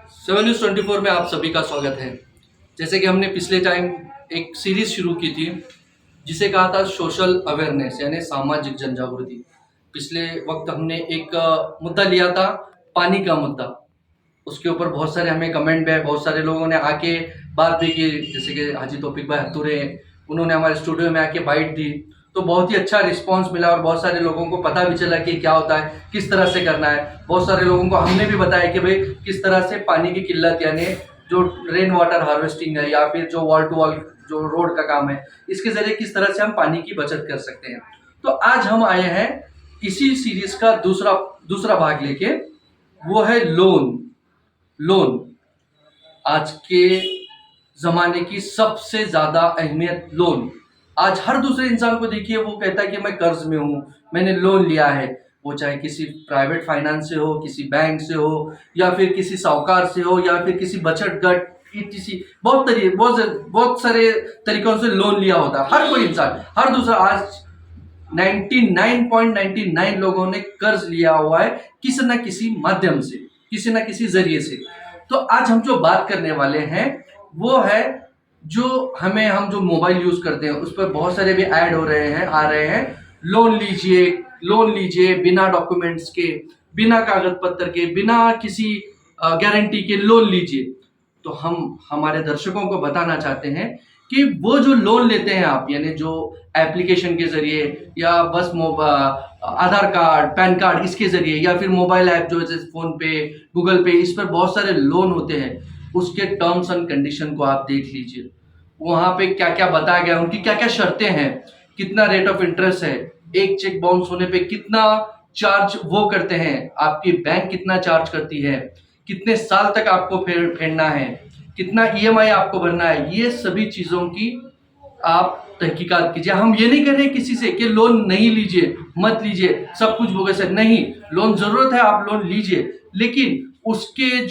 7 news 24 में आप सभी का स्वागत है। जैसे कि हमने पिछले टाइम एक सीरीज शुरू की थी जिसे कहा था सोशल अवेयरनेस यानी सामाजिक जन जागृति। पिछले वक्त हमने एक मुद्दा लिया था, पानी का मुद्दा। उसके ऊपर बहुत सारे हमें कमेंट भी आए, बहुत सारे लोगों ने आके बात भी की। जैसे कि हाजी तौफीक भाई हत्तूरे, उन्होंने हमारे स्टूडियो में आके बाइट दी, तो बहुत ही अच्छा रिस्पांस मिला और बहुत सारे लोगों को पता भी चला कि क्या होता है, किस तरह से करना है। बहुत सारे लोगों को हमने भी बताया कि भाई किस तरह से पानी की किल्लत यानी जो रेन वाटर हार्वेस्टिंग है या फिर जो वॉल टू वॉल जो रोड का काम है, इसके जरिए किस तरह से हम पानी की बचत कर सकते हैं। तो आज हम आए हैं इसी सीरीज का दूसरा भाग लेके, वो है लोन। लोन आज के जमाने की सबसे ज्यादा अहमियत लोन। आज हर दूसरे इंसान को देखिए, वो कहता है कि मैं कर्ज में हूं, मैंने लोन लिया है। वो चाहे किसी प्राइवेट फाइनेंस से हो, किसी बैंक से हो, या फिर किसी साहूकार से हो, या फिर किसी बचत गट ETC, बहुत सारे तरीकों से लोन लिया होता है हर कोई इंसान। हर दूसरा आज 99.99 लोगों ने कर्ज लिया हुआ है किसी ना किसी माध्यम से, किसी ना किसी जरिए से। तो आज हम जो बात करने वाले हैं वो है जो हम जो मोबाइल यूज करते हैं उस पर बहुत सारे भी ऐड हो रहे हैं, आ रहे हैं। लोन लीजिए बिना डॉक्यूमेंट्स के, बिना कागज पत्र के, बिना किसी गारंटी के लोन लीजिए। तो हम हमारे दर्शकों को बताना चाहते हैं कि वो जो लोन लेते हैं आप, यानी जो एप्लीकेशन के जरिए या बस आधार कार्ड, पैन कार्ड, इसके जरिए, या फिर मोबाइल ऐप जो जैसे फोन पे, गूगल पे, इस पर बहुत सारे लोन होते हैं। उसके टर्म्स एंड कंडीशन को आप देख लीजिए, वहां पे क्या क्या बताया गया, उनकी क्या क्या शर्तें हैं, कितना रेट ऑफ इंटरेस्ट है, एक चेक बाउंस होने पे कितना चार्ज वो करते हैं, आपकी बैंक कितना चार्ज करती है, कितने साल तक आपको फेरना है, कितना EMI आपको भरना है। ये सभी चीजों की आप तहकीकात कीजिए। हम ये नहीं कह रहे किसी से कि लोन नहीं लीजिए, मत लीजिए, सब कुछ बोगे से नहीं। लोन जरूरत है, आप लोन लीजिए, लेकिन उसके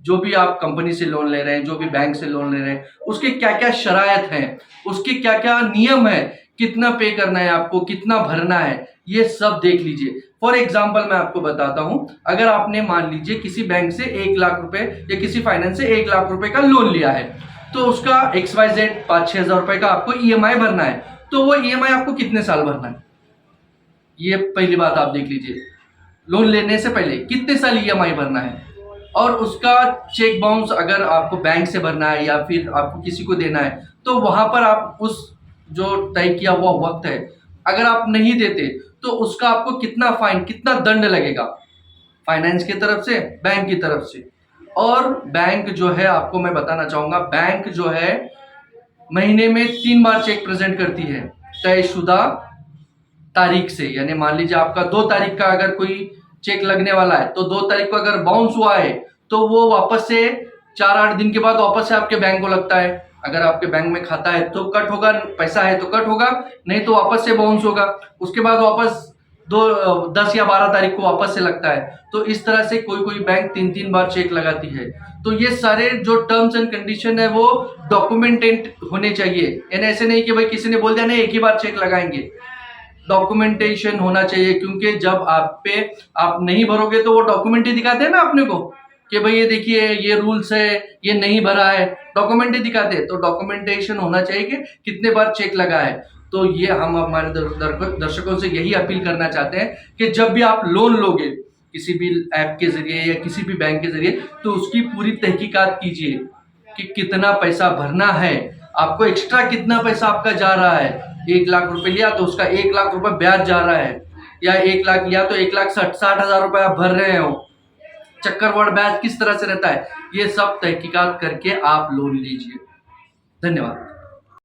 जो भी आप कंपनी से लोन ले रहे हैं, जो भी बैंक से लोन ले रहे हैं, उसके क्या क्या शरायत हैं, उसके क्या क्या नियम है, कितना पे करना है आपको, कितना भरना है, ये सब देख लीजिए। फॉर एग्जाम्पल मैं आपको बताता हूं, अगर आपने मान लीजिए किसी बैंक से 1 लाख रुपए या किसी फाइनेंस से 1 लाख रुपए का लोन लिया है, तो उसका XYZ 5-6 हजार रुपए का आपको EMI भरना है। तो वो EMI आपको कितने साल भरना है, ये पहली बात आप देख लीजिए। लोन लेने से पहले कितने साल EMI भरना है, और उसका चेक बाउंस अगर आपको बैंक से भरना है या फिर आपको किसी को देना है, तो वहां पर आप उस जो तय किया हुआ वक्त है, अगर आप नहीं देते तो उसका आपको कितना फाइन, कितना दंड लगेगा, फाइनेंस की तरफ से, बैंक की तरफ से। और बैंक जो है, आपको मैं बताना चाहूंगा, बैंक जो है महीने में 3 बार चेक प्रेजेंट करती है तयशुदा तारीख से। यानी मान लीजिए आपका 2 तारीख का अगर कोई चेक लगने वाला है, तो 2 तारीख को अगर बाउंस हुआ है तो वो वापस से 4-8 दिन के बाद वापस से आपके बैंक को लगता है। अगर आपके बैंक में खाता है तो कट होगा, पैसा है तो कट होगा, नहीं तो वापस से बाउंस होगा। उसके बाद वापस 10 या 12 तारीख को वापस से लगता है। तो इस तरह से कोई कोई बैंक 3-3 बार चेक लगाती है। तो ये सारे जो टर्म्स एंड कंडीशन है वो डॉक्यूमेंटेड होने चाहिए। यानी ऐसे नहीं कि भाई किसी ने बोल दिया नहीं एक ही बार चेक लगाएंगे, डॉक्यूमेंटेशन होना चाहिए। क्योंकि जब आप नहीं भरोगे तो वो डॉक्यूमेंट ही दिखाते हैं ना अपने को कि भाई ये देखिए ये रूल्स है, ये नहीं भरा है, डॉक्यूमेंट ही दिखाते हैं। तो डॉक्यूमेंटेशन होना चाहिए कि कितने बार चेक लगा है। तो ये हम हमारे दर्शकों से यही अपील करना चाहते हैं कि जब भी आप लोन लोगे किसी भी ऐप के जरिए या किसी भी बैंक के जरिए, तो उसकी पूरी तहकीकात कीजिए कि कितना पैसा भरना है, आपको एक्स्ट्रा कितना पैसा आपका जा रहा है। 1 लाख रुपए लिया तो उसका 1 लाख रुपए ब्याज जा रहा है, या 1 लाख लिया तो 1,60,60 रुपए आप भर रहे हो, चक्रवृद्धि ब्याज किस तरह से रहता है, ये सब तहकीकात करके आप लोन लीजिए। धन्यवाद।